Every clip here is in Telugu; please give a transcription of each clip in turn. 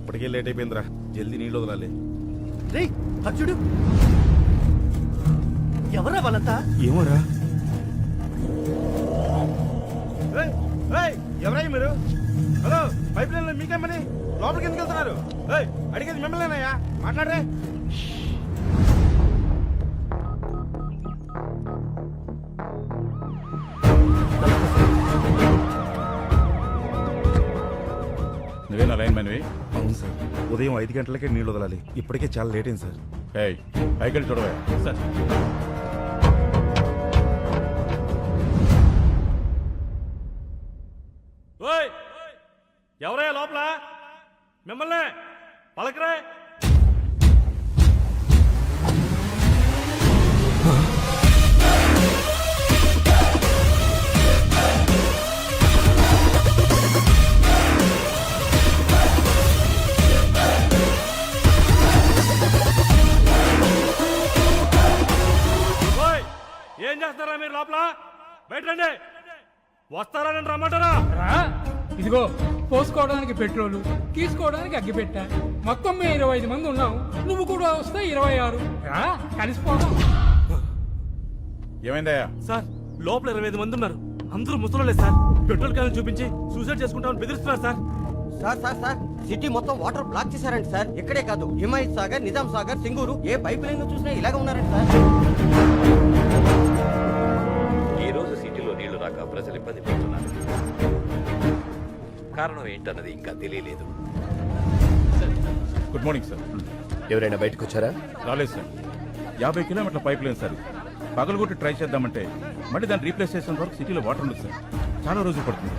ఇప్పటికే లేట్ అయిపోయిందిరా, జల్దీ నీళ్ళు వదలాలి. రేయ్ అర్జుడు, ఎవరా వాళ్ళంతా? ఏమోరా. ఎవరయ్య మీరు? హలో, పైప్ లైన్ లో మీకేమని లోపలికి ఎందుకు వెళ్తున్నారు? అడిగేది మిమ్మల్నేనయ్యా, మాట్లాడరే. నువ్వేనా లైన్ మ్యాన్వి? అవును సార్, ఉదయం 5 గంటలకే నీళ్ళు వదలాలి. ఇప్పటికే చాలా లేట్ అయింది సార్. పైకి వెళ్ళి చూడవా సార్. ఎవరయ్యా లోపల? మిమ్మల్ని పలకరే. ఏం చేస్తారా మీరు లోపల? బయట రండి. వస్తారా రమ్మంటారా? ఇదిగో పోసుకోవడానికి పెట్రోలు, తీసుకోవడానికి అగ్గిపెట్ట. మొత్తం మేము 25 మంది ఉన్నాం. నువ్వు కూడా వస్తే 26. కలిసిపోదాం. ఏమైందయ్యా? సార్, లోపల 25 మంది ఉన్నారు. అందరూ ముసలోళ్ళే సార్. పెట్రోల్ క్యాన్ చూపించి సూసైడ్ చేసుకుంటామని బెదిరిస్తున్నారు sir. Sir sir sir, city మొత్తం వాటర్ బ్లాక్ చేశారంట సార్. ఇక్కడే కాదు, హిమాయత్ సాగర్, నిజాం సాగర్, సింగూరు, ఏ పైప్ లైన్ చూసినా ఇలాగే ఉన్నారంట సార్. ఈ రోజు సిటీలో నీళ్లు రాక ప్రజలు ఇబ్బంది పడుతున్నారు. కారణం ఏంటన్నది ఇంకా తెలియలేదు. Good morning sir. ఎవరైనా బయటకు వచ్చారా? రాలేదు సార్. 50 కిలోమీటర్ల పైప్ లైన్ సార్. పగలగొట్టి ట్రై చేద్దామంటే మళ్ళీ దాన్ని రీప్లేస్ చేసిన వరకు సిటీలో వాటర్ ఉండదు సార్. చాలా రోజులు పడుతుంది.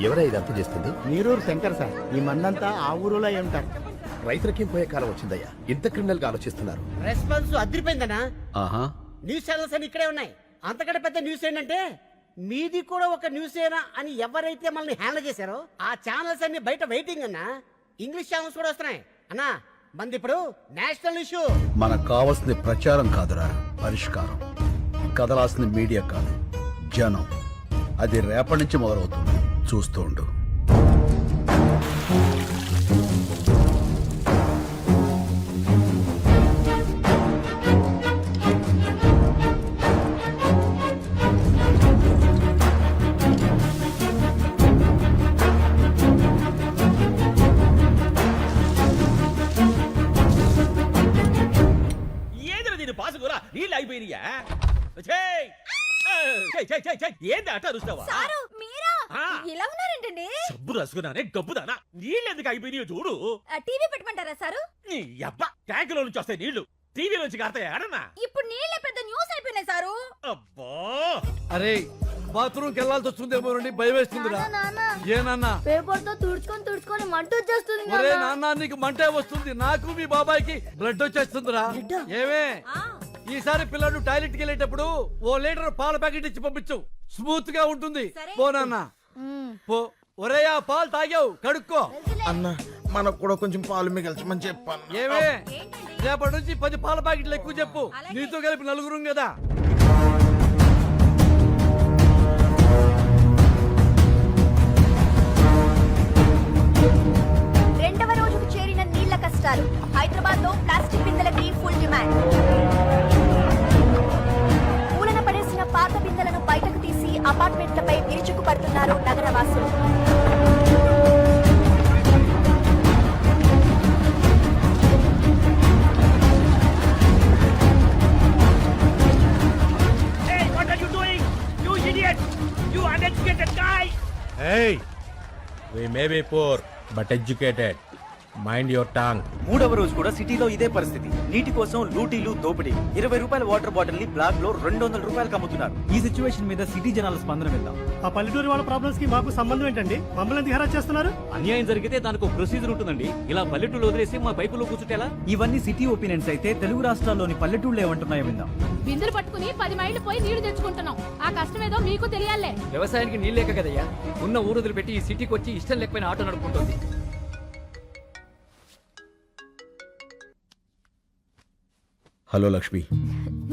ఎవరై ఇదంతా చేస్తుంది? నీరూరు శంకర్ సార్. ఈ మందంతా ఆ ఊరిలో ఏమిటారు? రైతులకేం పోయే కాలం వచ్చిందయ్యా. ఇంత క్రిమినల్ గా ఆలోచిస్తున్నారు. రెస్పాన్స్ అదిరిపోయిందనా? ఆహా, న్యూస్ ఛానల్స్ అని ఇక్కడే ఉన్నాయి. అంతకంటే పెద్ద న్యూస్ ఏంటంటే మీది కూడా ఒక న్యూస్ ఏనా అని ఎవరైతే మనల్ని హ్యాండిల్ చేశారో ఆ ఛానల్స్ అన్ని బయట వెయిటింగ్ అన్నా. ఇంగ్లీష్ ఛానల్స్ కూడా వస్తున్నాయి అన్నా. మంది ఇప్పుడు నేషనల్ ఇష్యూ. మనకు కావాల్సింది ప్రచారం కాదురా, పరిష్కారం. కదలాల్సింది మీడియా కాదు, జనం. అది రేపటి నుంచి మొదలవుతుంది, చూస్తూ ఉండు. నీళ్ళు అయిపోయినాయా? ఏంటి అట్ట అరుస్తావా? ఇలా ఉన్నారేంటండి? సబ్బు రసుకున్నానే గబ్బుదానా. నీళ్ళు ఎందుకు అయిపోయినాయో చూడు. టీవీ పెట్టమంటారా సారు? నీ అబ్బా, ట్యాంకులో నుంచి వస్తాయి నీళ్లు, టీవీ నుంచి కారుతాయి ఆడన్నా. ఇప్పుడు నీళ్ళే పెద్ద న్యూస్ అయిపోయినాయి సారు. అబ్బా, అరే బాత్రూమ్కి వెళ్ళాల్సి వస్తుందేమో భయం వేస్తుందిరా. ఏనన్నా పేపర్ తో తుడుచుకొని మంట వచ్చేస్తుంది. ఒరే నాన్న, నీకు మంటే వస్తుంది, నాకు మీ బాబాయ్కి బ్లడ్ వచ్చేస్తుందిరా. ఏమే ఈసారి పిల్లలు టాయిలెట్ కి వెళ్ళేటప్పుడు 1 లీటర్ పాల ప్యాకెట్ ఇచ్చి పంపించు, స్మూత్ గా ఉంటుంది. పో నాన్న పో. ఒరే ఆ పాలు తాగావు, కడుక్కో. అన్న, మనకు కూడా కొంచెం పాలు మిగల్చమని చెప్పాను. ఏమే రేపటి నుంచి 10 పాల ప్యాకెట్లు ఎక్కువ చెప్పు. నీతో కలిపి 4 కదా. రెండవ రోజుకు చేరిన నీళ్ల కష్టాలు. హైదరాబాద్ లో ప్లాస్టిక్ బిందెలకి ఫుల్ డిమాండ్. మూలన పడేసిన పాత బిందెలను బయటకు తీసి అపార్ట్మెంట్లపై విరుచుకు పడుతున్నారు నగరవాసులు. Hey, we may be poor but educated. Mind your Tang. 3వ రోజు కూడా సిటీలో ఇదే పరిస్థితి. నీటి కోసం లూటీలు, దోపిడీ. 20 రూపాయల వాటర్ బాటిల్ ని బ్లాక్ లో 200 రూపాయలకు అమ్ముతున్నారు. ఈ సిచ్యువేషన్ మీద సిటీ జనాల స్పందన విందాం. ఆ పల్లెటూరు వాళ్ళ ప్రాబ్లమ్స్ కి మాకు సంబంధం ఏంటండి? మమ్మల్ని ఎందుకు హెరాస్ చేస్తున్నారు? అన్యాయం జరిగితే దానికి ఒక ప్రొసీజర్ ఉంటుందండి. ఇలా పల్లెటూళ్ళు వదిలేసి మా పైపులో కూర్చుంటేలా? ఇవన్నీ సిటీ ఒపీనియన్స్ అయితే తెలుగు రాష్ట్రాల్లోని పల్లెటూళ్ళు ఏమంటున్నాయో విందాం. బిందెలు పట్టుకుని 10 మైళ్ళు పోయి నీళ్లు తెచ్చుకుంటున్నాం. ఆ కష్టం ఏదో మీకు తెలియాలే. వ్యవసాయానికి నీళ్ళు లేక కదయ్యా ఉన్న ఊరు వదిలిపెట్టి ఈ సిటీకి వచ్చి ఇష్టం లేకపోయిన ఆటో నడుపుకుంటుంది. హలో లక్ష్మి.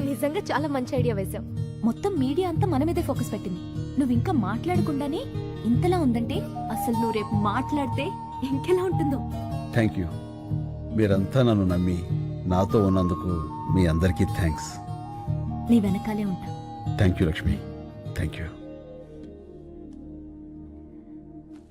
నిజంగా చాలా మంచి ఐడియా వేశాం. మొత్తం మీడియా అంతా మన మీదే ఫోకస్ పెట్టింది. నువ్వు ఇంకా మాట్లాడకుండానే ఇంతలా ఉందంటే అసలు నువ్వు రేపు మాట్లాడితే ఇంకెలా ఉంటుందో. Thank you. మీరంతా నన్ను నమ్మి నాతో ఉన్నందుకు మీ అందరికీ థ్యాంక్స్. నీ వెనకాలే ఉంటా. Thank you Lakshmi, thank you.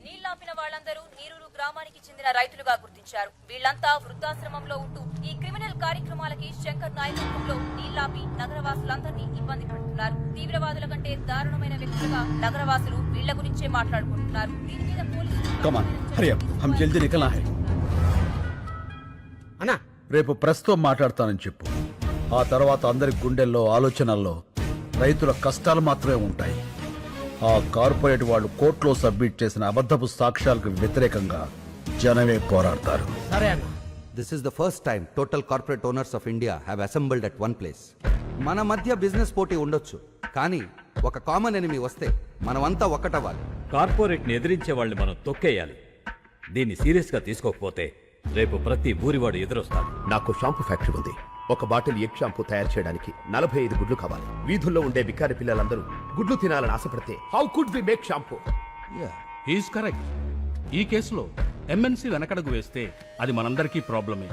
నీళ్లాపిన వాళ్ళందరూ నీరూరు గ్రామానికి చెందిన రైతులుగా గుర్తించారు. వీళ్లంతా వృద్ధాశ్రమంలో ఉంటూ ఈ క్రిమినల్ కార్యక్రమాలకి శంకర్ నాయకత్వంలో నీళ్లాపి నగరవాసులందరినీ ఇబ్బంది పెడుతున్నారు. తీవ్రవాదుల కంటే దారుణమైన వ్యక్తులుగా నగరవాసులు వీళ్ల గురించే మాట్లాడుకుంటున్నారు. దీని మీద కమ్ ఆన్, హరి అప్, హమ్ జల్దీ నికల్నా హై. అన్నా రేపు ప్రెస్తో మాట్లాడతానని చెప్పు. ఆ తర్వాత అందరి గుండెల్లో ఆలోచనల్లో రైతుల కష్టాలు మాత్రమే ఉంటాయి. ఆ కార్పొరేట్ వాళ్ళు కోర్టులో సబ్మిట్ చేసిన అబద్ధపు సాక్ష్యాలకు వ్యతిరేకంగా జనమే పోరాడతారు. సరే అన్న. This is the first time total corporate owners of India have assembled at one place. మన మధ్య బిజినెస్ పోటీ ఉండొచ్చు, కానీ ఒక కామన్ ఎనిమి వస్తే మనమంతా ఒక్కటవ్వాలి. కార్పొరేట్ని ఎదిరించే వాళ్ళని మనం తొక్కేయాలి. దీన్ని సీరియస్గా తీసుకోకపోతే రేపు ప్రతి ఊరివాడు ఎదురొస్తాడు. నాకు షాంపూ ఫ్యాక్టరీ ఉంది. ఒక బాటిల్ ఎగ్ షాంపూ తయారు చేయడానికి 45 గుడ్లు కావాలి. వీధుల్లో ఉండే బికారి పిల్లలందరూ గుడ్లు తినాలని ఆశపడితే how could we make shampoo? He's correct. ఈ కేసులో ఎంఎన్సీ వెనకడుగు వేస్తే అది మనందరికీ ప్రాబ్లమే.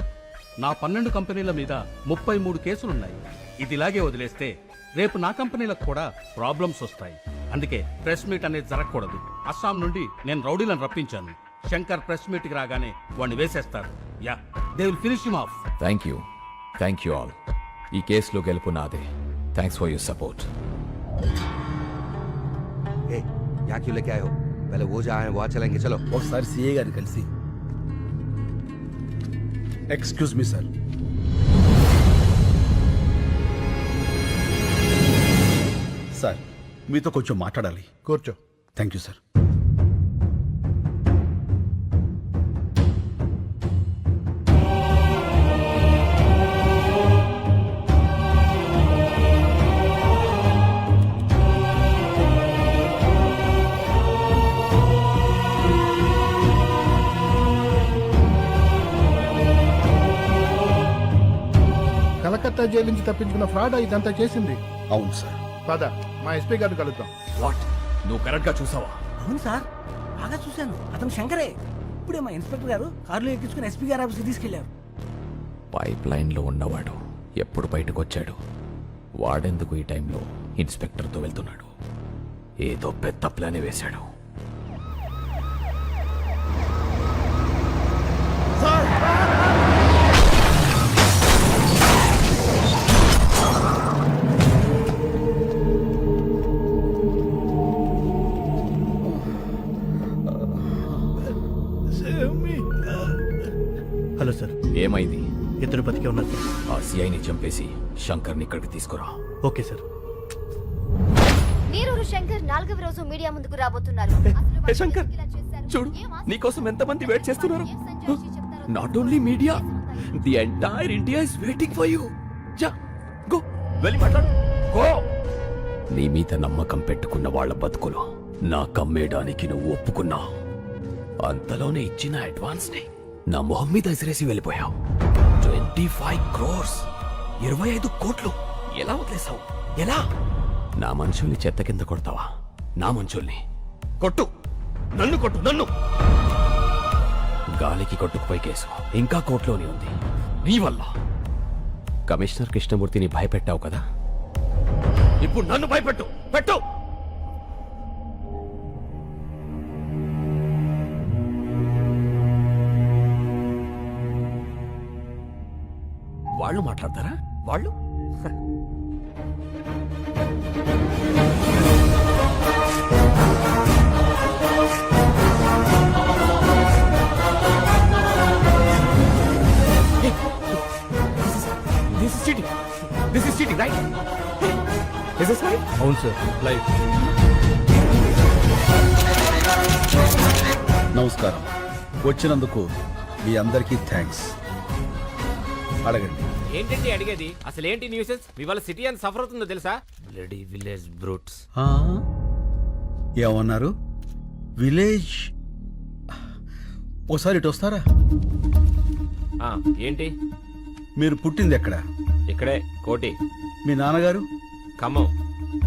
నా 12 కంపెనీల మీద 33 కేసులున్నాయి. ఇది ఇలాగే వదిలేస్తే రేపు నా కంపెనీలకు కూడా ప్రాబ్లమ్స్ వస్తాయి. అందుకే ప్రెస్ మీట్ అనేది జరగకూడదు. అస్సాం నుండి నేను రౌడీలను రప్పించాను. శంకర్ ప్రెస్ మీట్కి రాగానే వాడిని వేసేస్తారు. Yeah, they will finish him off. Thank you all. ఈ కేసులో గెలుపు నాదే. Thanks for your support. ఏ यहाँ क्यों लेके आए हो? पहले वो जहाँ है वहाँ चलेंगे, चलो. ఒకసారి సిఏ గారిని కలిసి. Excuse me sir. సార్, మీతో కొంచెం మాట్లాడాలి. కూర్చో. Thank you sir. Calcutta jail నుంచి తప్పించుకున్న ఫ్రాడ్ ఇదంతా చేసింది. అవును సార్. పద, మా ఎస్పీ గారిని కలుద్దాం. వాట్? నువ్వు కరెక్ట్ గా చూసావా? అవును సార్, బాగా చూశాను. అతను శంకరే. ఇప్పుడే మా ఇన్స్పెక్టర్ గారు కారులో ఎక్కించుకుని ఎస్పీ గారు ఆఫీస్కి తీసుకెళ్లారు. పైప్ లైన్ లో ఉన్నవాడు ఎప్పుడు బయటకు వచ్చాడు? వాడెందుకు ఈ టైంలో ఇన్స్పెక్టర్తో వెళ్తున్నాడు? ఏదో పెద్ద ప్లానే వేశాడు. Hello sir. ఏమైంది? ఇద్దరు బతికే ఉన్నారు. ఆ సిఐని చంపేసి శంకర్ని ఇక్కడికి తీసుకురా. Okay sir. నీరూరు శంకర్ 4వ రోజు మీడియా ముందుకు రాబోతున్నారు. అసలు వాళ్ళు శంకర్, ఇలా చేశారు? చూడు, ఏం ఆశ- నీకోసం ఎంతమంది వెయిట్ చేస్తున్నారు. ఏం సంజయ్ చెప్తారో not only media, the entire India is waiting for you. జా, గో, వెళ్ళి మాట్లాడు. గో. నీ మీద నమ్మకం పెట్టుకున్న వాళ్ళ బతుకులు నా కమ్మేయడానికి నువ్వు ఒప్పుకున్నా. అంతలోనే ఇచ్చిన అడ్వాన్స్ ని నా మొహం మీద ఎసిరేసి వెళ్ళిపోయావు. 25 crores, 25 కోట్లు ఎలా వదిలేసావు? ఎలా? నా మనుషుల్ని చెత్త కింద కొడతావా? నా మనుషుల్ని కొట్టు, నన్ను కొట్టు, నన్ను. గాలికి కొట్టుకుపోయి కేసు ఇంకా కోర్టులోనే ఉంది. నీ వల్ల కమిషనర్ కృష్ణమూర్తిని భయపెట్టావు కదా, ఇప్పుడు నన్ను భయపెట్టు. పెట్టు. వాళ్ళు మాట్లాడతారా? వాళ్ళు this is cheating, right? Is this right? అవును సార్, లైవ్. నమస్కారం. వచ్చినందుకు మీ అందరికీ థ్యాంక్స్. అడగండి. ఏంటండి అడిగేది? అసలు ఏంటి న్యూసెన్స్? మీ వాళ్ళ సిటీ అని సఫర్ అవుతుందో తెలుసా? Bloody village brutes. ఏమన్నారు? విలేజ్? ఓసారి ఇటు వస్తారా? ఏంటి? మీరు పుట్టింది ఎక్కడ? ఇక్కడే, కోటి. మీ నాన్నగారు? ఖమ్మం.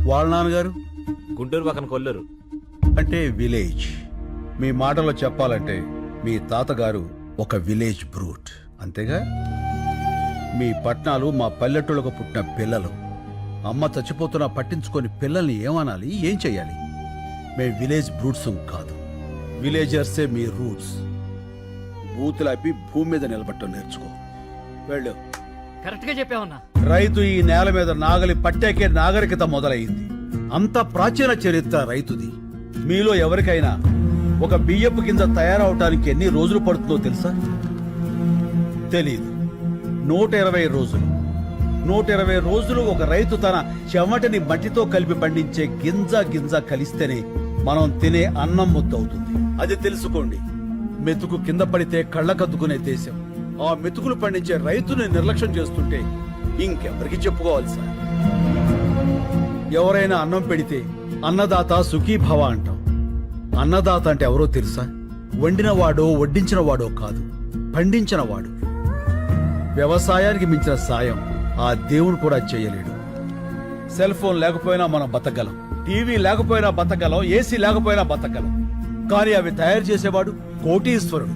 వాళ్ళ నాన్నగారు? గుంటూరు పక్కన కొల్లూరు. అంటే విలేజ్. మీ మాటలో చెప్పాలంటే మీ తాతగారు ఒక విలేజ్ బ్రూట్ అంతేగా. మీ పట్నాలు మా పల్లెటూళ్ళకు పుట్టిన పిల్లలు. అమ్మ చచ్చిపోతున్నా పట్టించుకొని పిల్లల్ని ఏమనాలి, ఏం చెయ్యాలి? మేము విలేజ్ బ్రూట్స్ కాదు, విలేజర్సే మీ రూట్స్. బూతులాపి భూమి మీద నిలబట్టం నేర్చుకో. వెళ్ళు. కరెక్ట్ గా చెప్పావన్నా. రైతు ఈ నేల మీద నాగలి పట్టాకే నాగరికత మొదలైంది. అంత ప్రాచీన చరిత్ర రైతుది. మీలో ఎవరికైనా ఒక బియ్యపు కింద తయారవటానికి ఎన్ని రోజులు పడుతుందో తెలుసా? తెలీదు. 120 రోజులు. 120 రోజులు ఒక రైతు తన చెమటని మట్టితో కలిపి పండించే గింజ కలిస్తేనే మనం తినే అన్నం ముద్దవుతుంది. అది తెలుసుకోండి. మెతుకు కింద పడితే కళ్ళకద్దుకునే దేశం. ఆ మెతుకులు పండించే రైతుని నిర్లక్ష్యం చేస్తుంటే ఇంకెవరికి చెప్పుకోవాలి సార్? ఎవరైనా అన్నం పెడితే అన్నదాత సుఖీభవ అంటాం. అన్నదాత అంటే ఎవరో తెలుసా? వండినవాడో వడ్డించినవాడో కాదు, పండించినవాడు. వ్యవసాయానికి మించిన సాయం ఆ దేవుడు కూడా చేయలేడు. సెల్ ఫోన్ లేకపోయినా మనం బతకగలం, టీవీ లేకపోయినా బతకగలం, ఏసీ లేకపోయినా బతకగలం. కానీ అవి తయారు చేసేవాడు కోటీశ్వరుడు.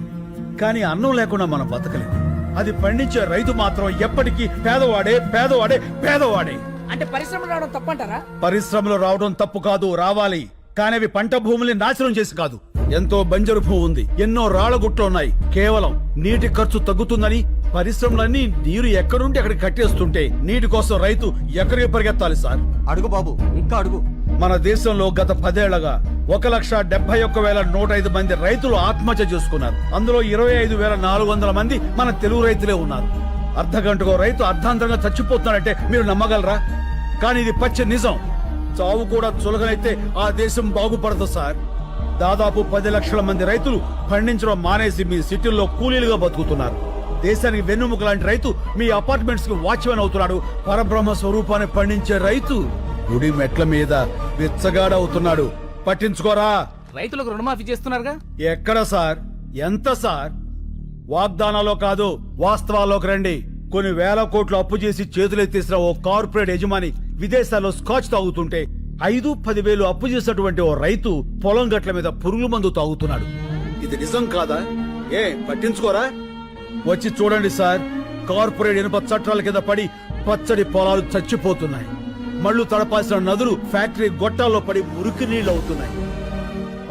కానీ అన్నం లేకుండా మనం బతకలేము. అది పండించే రైతు మాత్రం ఎప్పటికీ పేదవాడే పేదవాడే పేదవాడే. అంటే పరిశ్రమలు రావడం తప్పంటారా? పరిశ్రమలు రావడం తప్పు కాదు, రావాలి. కానీ అవి పంట భూముల్ని నాశనం చేసి కాదు. ఎంతో బంజరు భూమి ఉంది, ఎన్నో రాళ్లగుట్లు ఉన్నాయి. కేవలం నీటి ఖర్చు తగ్గుతుందని పరిశ్రమలన్నీ నీరు ఎక్కడుంటే అక్కడికి కట్టేస్తుంటే నీటి కోసం రైతు ఎక్కడికి పరిగెత్తాలి సార్? అడుగు బాబు, ఇంకా అడుగు. మన దేశంలో గత 10 ఏళ్లగా 1,71,105 మంది రైతులు ఆత్మహత్య చేసుకున్నారు. అందులో 25,400 మంది మన తెలుగు రైతులే ఉన్నారు. అర్ధగంటకో రైతు అర్ధాంతరంగా చచ్చిపోతున్నాడంటే మీరు నమ్మగలరా? కానీ ఇది పచ్చి నిజం. చావు కూడా చులకనైతే ఆ దేశం బాగుపడదు సార్. దాదాపు 10 లక్షల మంది రైతులు పండించడం మానేసి మీ సిటీల్లో కూలీలుగా బతుకుతున్నారు. దేశానికి వెన్నుముక లాంటి రైతు మీ అపార్ట్మెంట్స్ కి వాచ్మెన్ అవుతున్నాడు. పరబ్రహ్మ స్వరూపాన్ని పండించే రైతు గుడి మెట్ల మీద విచ్చగాడవుతున్నాడు. పట్టించుకోరా? రైతులకు రుణమాఫీ చేస్తున్నారుగా. ఎక్కడ సార్? ఎంత సార్? వాగ్దానాల్లో కాదు, వాస్తవాల్లోకి రండి. కొన్ని వేల కోట్లు అప్పు చేసి చేతులెత్తేసిన ఓ కార్పొరేట్ యజమాని విదేశాల్లో స్కాచ్ తాగుతుంటే 5-10 వేలు అప్పు చేసినటువంటి ఓ రైతు పొలం గట్ల మీద పురుగుల మందు తాగుతున్నాడు. ఇది నిజం కాదా? పట్టించుకోరా? వచ్చి చూడండి సార్. కార్పొరేట్ ఇనుప చట్టాల కింద పడి పచ్చడి పొలాలు చచ్చిపోతున్నాయి. మళ్లు తడపాల్సిన నదులు ఫ్యాక్టరీ గొట్టాల్లో పడి మురికి నీళ్లు అవుతున్నాయి.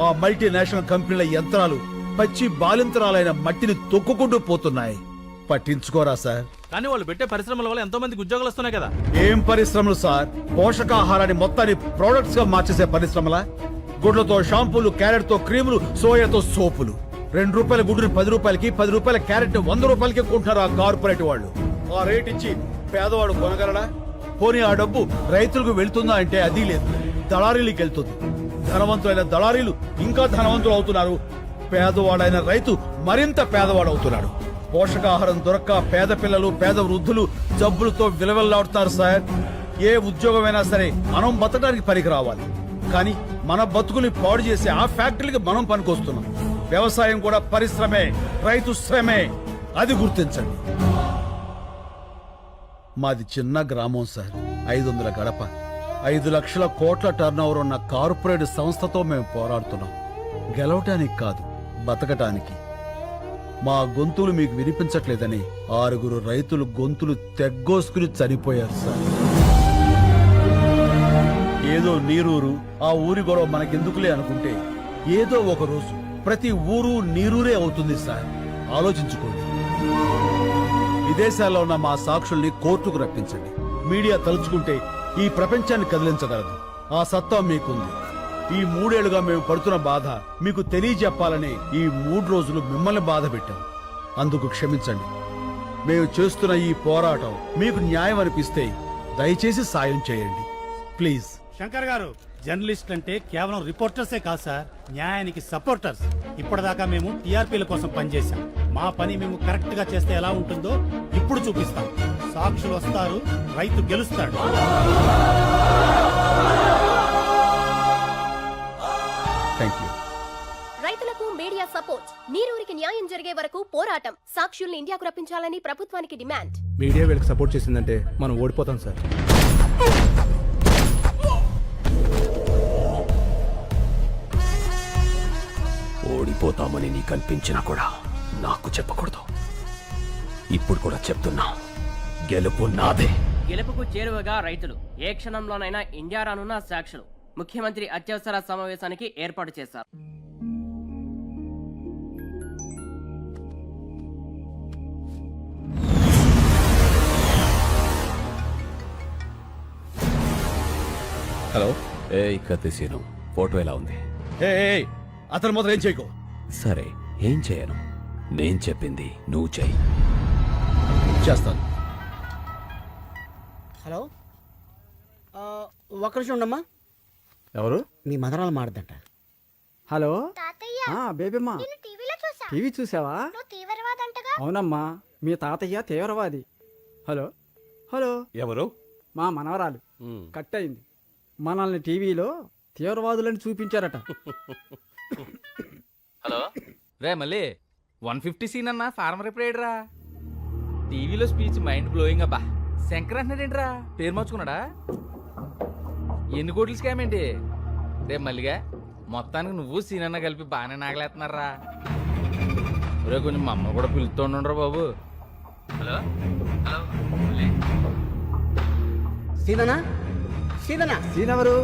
ఆ మల్టీనేషనల్ కంపెనీల యంత్రాలు పచ్చి బాలింతరాలైన మట్టిని తొక్కుకుంటూ పోతున్నాయి. పట్టించుకోరా సార్? కానీ వాళ్ళు పెట్టే పరిశ్రమల వల్ల ఎంతో మందికి ఉద్యోగాలు వస్తున్నాయి కదా. ఏం పరిశ్రమలు సార్? పోషకాహారాన్ని మొత్తాన్ని ప్రొడక్ట్స్ గా మార్చేసే పరిశ్రమల. గుడ్లతో షాంపూలు, క్యారెట్ తో క్రీములు, సోయాతో సోపులు. 2 రూపాయల గుడ్డుని 10 రూపాయలకి, 10 రూపాయల క్యారెట్ 100 రూపాయలకి కొంటున్నారు ఆ కార్పొరేట్ వాళ్ళు. ఆ రేట్ ఇచ్చి పేదవాడు కొనగలడా? పోనీ ఆ డబ్బు రైతులకు వెళ్తుందా అంటే అది లేదు, దళారీలకు వెళ్తుంది. ధనవంతులైన దళారీలు ఇంకా ధనవంతులు అవుతున్నారు. పేదవాడైన రైతు మరింత పేదవాడు అవుతున్నాడు. పోషకాహారం దొరక్క పేద పిల్లలు, పేద వృద్ధులు జబ్బులతో విలవెల్లాడుతున్నారు సార్. ఏ ఉద్యోగమైనా సరే మనం బతకడానికి పనికి రావాలి. కానీ మన బతుకుని పాడు చేసి ఆ ఫ్యాక్టరీకి మనం పనికొస్తున్నాం. వ్యవసాయం కూడా పరిశ్రమే, రైతు శ్రమే. అది గుర్తించండి. మాది చిన్న గ్రామం సార్. 500 గడప, 5 లక్షల కోట్ల టర్నోవర్ ఉన్న కార్పొరేట్ సంస్థతో మేము పోరాడుతున్నాం. గెలవటానికి కాదు, బతకటానికి. మా గొంతులు మీకు వినిపించట్లేదని 6 రైతులు గొంతులు తెగ్గోసుకుని చనిపోయారు సార్. ఏదో నీరూరు, ఆ ఊరి గొడవ మనకెందుకులే అనుకుంటే ఏదో ఒక రోజు ప్రతి ఊరు నీరూరే అవుతుంది సార్. ఆలోచించుకోండి. విదేశాల్లో ఉన్న మా సాక్షుల్ని కోర్టుకు రప్పించండి. మీడియా తలుచుకుంటే ఈ ప్రపంచాన్ని కదిలించగలదు. ఆ సత్తా మీకుంది. ఈ 3 ఏళ్లుగా మేము పడుతున్న బాధ మీకు తెలియజెప్పాలని ఈ 3 రోజులు మిమ్మల్ని బాధ పెట్టాం. అందుకు క్షమించండి. మేము చేస్తున్న ఈ పోరాటం మీకు న్యాయం అనిపిస్తే దయచేసి సాయం చేయండి ప్లీజ్. శంకర్ గారు, జర్నలిస్ట్ అంటే కేవలం రిపోర్టర్సే కాదు సార్, న్యాయానికి సపోర్టర్స్. ఇప్పటిదాకా మేము టీఆర్పీల కోసం పనిచేశాం. మా పని మేము కరెక్ట్ గా చేస్తే ఎలా ఉంటుందో ఇప్పుడు చూపిస్తాం. సాక్షులు వస్తారు, రైతు గెలుస్తాడు. Thank you. రైతులకు మీడియా సపోర్ట్. నీరూరికి న్యాయం జరిగే వరకు పోరాటం. సాక్షుల్ని ఇండియాకు రప్పించాలని ప్రభుత్వానికి డిమాండ్. మీడియా వీళ్ళకి సపోర్ట్ చేసిందంటే మనం ఓడిపోతాం సార్. ఓడిపోతామని నీకు అనిపించినా కూడా నాకు చెప్పకూడదు. ఇప్పుడు కూడా చెప్తున్నా, గెలుపు నాదే. గెలుపుకు చేరువగా రైతులు ఏ క్షణంలోనైనా ఇండియా రానున్న సాక్షులు. ముఖ్యమంత్రి అత్యవసర సమావేశానికి ఏర్పాటు చేశారు. హలో. ఏయ్ కత్తిసీను, ఫోటో ఎలా ఉంది? అతను మాత్రం ఏం చేయకు. సరే, ఏం చేయను. నేను చెప్పింది నువ్వు చెయ్యి. చేస్తాను. హలో ఒక్క నిమిషం ఉండమ్మా. ఎవరు? మీ మదరాలు మాడదంట. హలో బేబీమ్మా, టీవీ చూసావా? అవునమ్మా, మీ తాతయ్య తీవ్రవాది. హలో హలో, ఎవరు? మా మనవరాలు కట్ అయింది. మనల్ని టీవీలో తీవ్రవాదులని చూపించారట. హలో రే మళ్ళీ 150 సీన్ అన్న ఫార్మర్ ఎప్పుడేడ్రా? టీవీలో స్పీచ్ మైండ్ బ్లోయింగ్ అబ్బా. శంకర్ అంటున్నాడేంట్రా? పేరు మార్చుకున్నాడా? ఎన్ని కోట్లు స్కామ్ ఏంటి రే మల్లిగా? మొత్తానికి నువ్వు సీన్ అన్న కలిపి బాగానే నాగలేస్తున్నారా? రే కొంచెం మా అమ్మ కూడా పిలుస్తుండ్రా బాబు. హలో హలో మళ్ళీ సీననా సీననా సీనెవరు?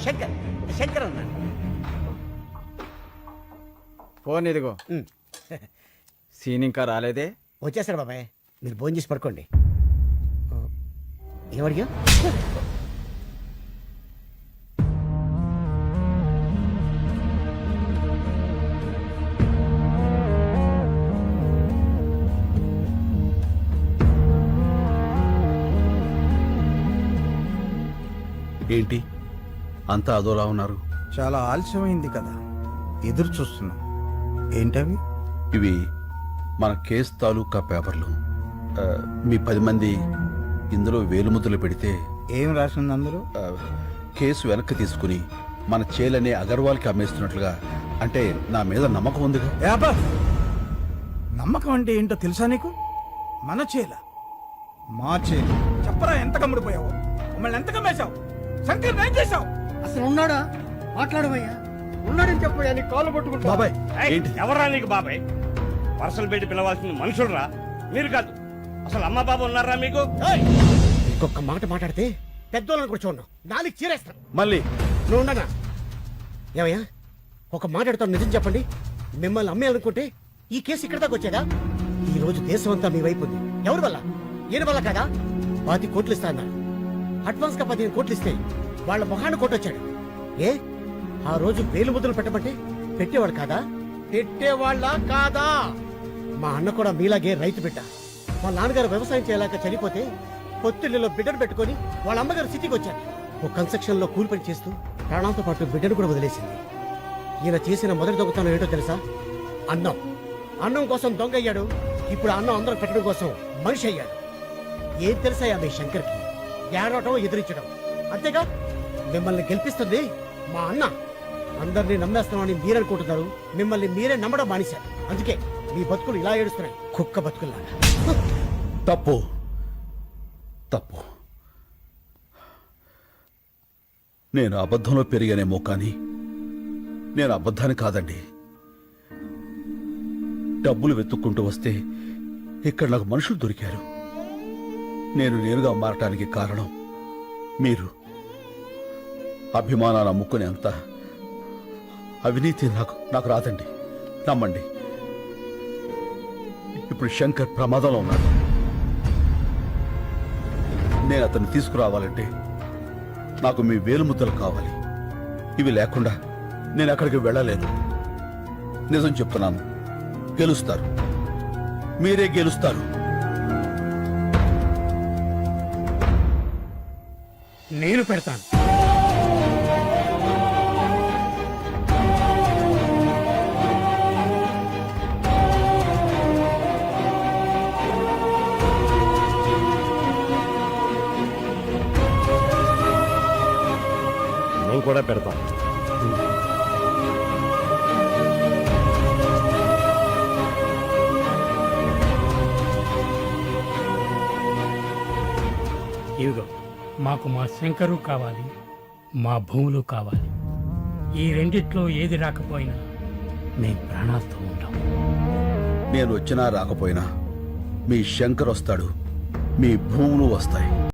శంకర్ శంకర్ అన్నా. ఫోన్ ఇదిగో. సీన్ ఇంకా రాలేదే? వచ్చేసారు బాబాయ్, మీరు భోజనం చేసి పడుకోండి. ఏమడిగా? ఏంటి అంతా అదోలా ఉన్నారు? చాలా ఆలస్యమైంది కదా, ఎదురు చూస్తున్నాం. ఏంటవి? ఇవి మన కేసు తాలూకా పేపర్లు. మీ 10 మంది ఇందులో వేలుముద్రలు పెడితే ఏం రాసింది అందులో? కేసు వెనక్కి తీసుకుని మన చేలనే అగర్వాల్కి అమ్మేస్తున్నట్లుగా. అంటే నా మీద నమ్మకం ఉందిగా. యాబా, నమ్మకం అంటే ఏంటో తెలుసా నీకు? మన చేల, మా చేల. చెప్పరా, ఎంత కమ్ముడిపోయావు? మమ్మల్ని ఎంత కమ్మేశావు? శంకర్ ఏం చేశావు? అసలు ఉన్నాడా? మాట్లాడమయ్యా. ఉన్నాడని చెప్పయ్యా, నీ కాళ్ళు పట్టుకుంటా. బాబాయ్ ఏంటి? ఎవరా నీకు బాబాయ్? వరుసలు పెట్టి పిలవాల్సిన మనుషులరా మీరు కాదు. అసలు అమ్మ బాబు ఉన్నారా మీకు? ఇంకొక మాట మాట్లాడితే పెద్దోళ్ళని కూడా చూడను, నాలుగు చీరేస్తాను. మళ్ళీ నువ్వు ఉండనా? ఏమయ్యా, ఒక మాట్లాడుతాను, నిజం చెప్పండి. మిమ్మల్ని అమ్మేయాలనుకుంటే ఈ కేసు ఇక్కడ దాకా వచ్చేదా? ఈ రోజు దేశం అంతా మీ వైపు ఉంది. ఎవరి వల్ల? ఈయన వల్ల కదా. 10 కోట్లు ఇస్తా అన్నారు. అడ్వాన్స్ గా 15 కోట్లు ఇస్తే వాళ్ళ మొహాన్ని కొట్టొచ్చాడు. ఏ ఆ రోజు వేలు ముద్రలు పెట్టమంటే పెట్టేవాడు కాదా? పెట్టేవాళ్ళ కాదా? మా అన్న కూడా మీలాగే రైతు బిడ్డ. మా నాన్నగారు వ్యవసాయం చేయలేక చనిపోతే పొత్తిళ్లలో బిడ్డను పెట్టుకుని వాళ్ళ అమ్మగారు సిటీకి వచ్చారు. ఓ కన్స్ట్రక్షన్ లో కూలి పని చేస్తూ ప్రాణాలతో పాటు బిడ్డను కూడా వదిలేసింది. ఈయన చేసిన మొదటి దొంగతనం ఏంటో తెలుసా? అన్నం. అన్నం కోసం దొంగ అయ్యాడు. ఇప్పుడు అన్నం అందరం పెట్టడం కోసం మనిషి అయ్యాడు. ఏం తెలుసా మీ శంకర్కి? ఏడవటం, ఎదిరించడం అంతేగా. మిమ్మల్ని గెలిపిస్తుంది మా అన్న. అందరినీ నమ్మేస్తామని మీరనుకుంటున్నారు, మిమ్మల్ని మీరే నమ్మడం మానేశారు. అందుకే మీ బతుకులు ఇలా ఏడుస్తున్నాయి, కుక్క బతుకుల్లాగా. తప్పు తప్పు. నేను అబద్ధంలో పెరిగానేమో కానీ నేను అబద్ధాన్ని కాదండి. డబ్బులు వెతుక్కుంటూ వస్తే ఇక్కడ నాకు మనుషులు దొరికారు. నేను నేరుగా మారటానికి కారణం మీరు. అభిమానాన్ని అమ్ముకునేంత అవినీతి నాకు రాదండి, నమ్మండి. ఇప్పుడు శంకర్ ప్రమాదంలో ఉన్నాడు. నేను అతన్ని తీసుకురావాలంటే నాకు మీ వేలుముద్దలు కావాలి. ఇవి లేకుండా నేను అక్కడికి వెళ్ళలేను. నిజం చెప్తున్నాను, గెలుస్తారు, మీరే గెలుస్తారు. నేను పెడతాను. మేము కూడా పెడతాం. ఇదిగో, మాకు మా శంకరు కావాలి, మా భూములు కావాలి. ఈ రెండిట్లో ఏది రాకపోయినా మేము ప్రాణాలతో ఉంటాం. నేను వచ్చినా రాకపోయినా మీ శంకర్ వస్తాడు, మీ భూములు వస్తాయి.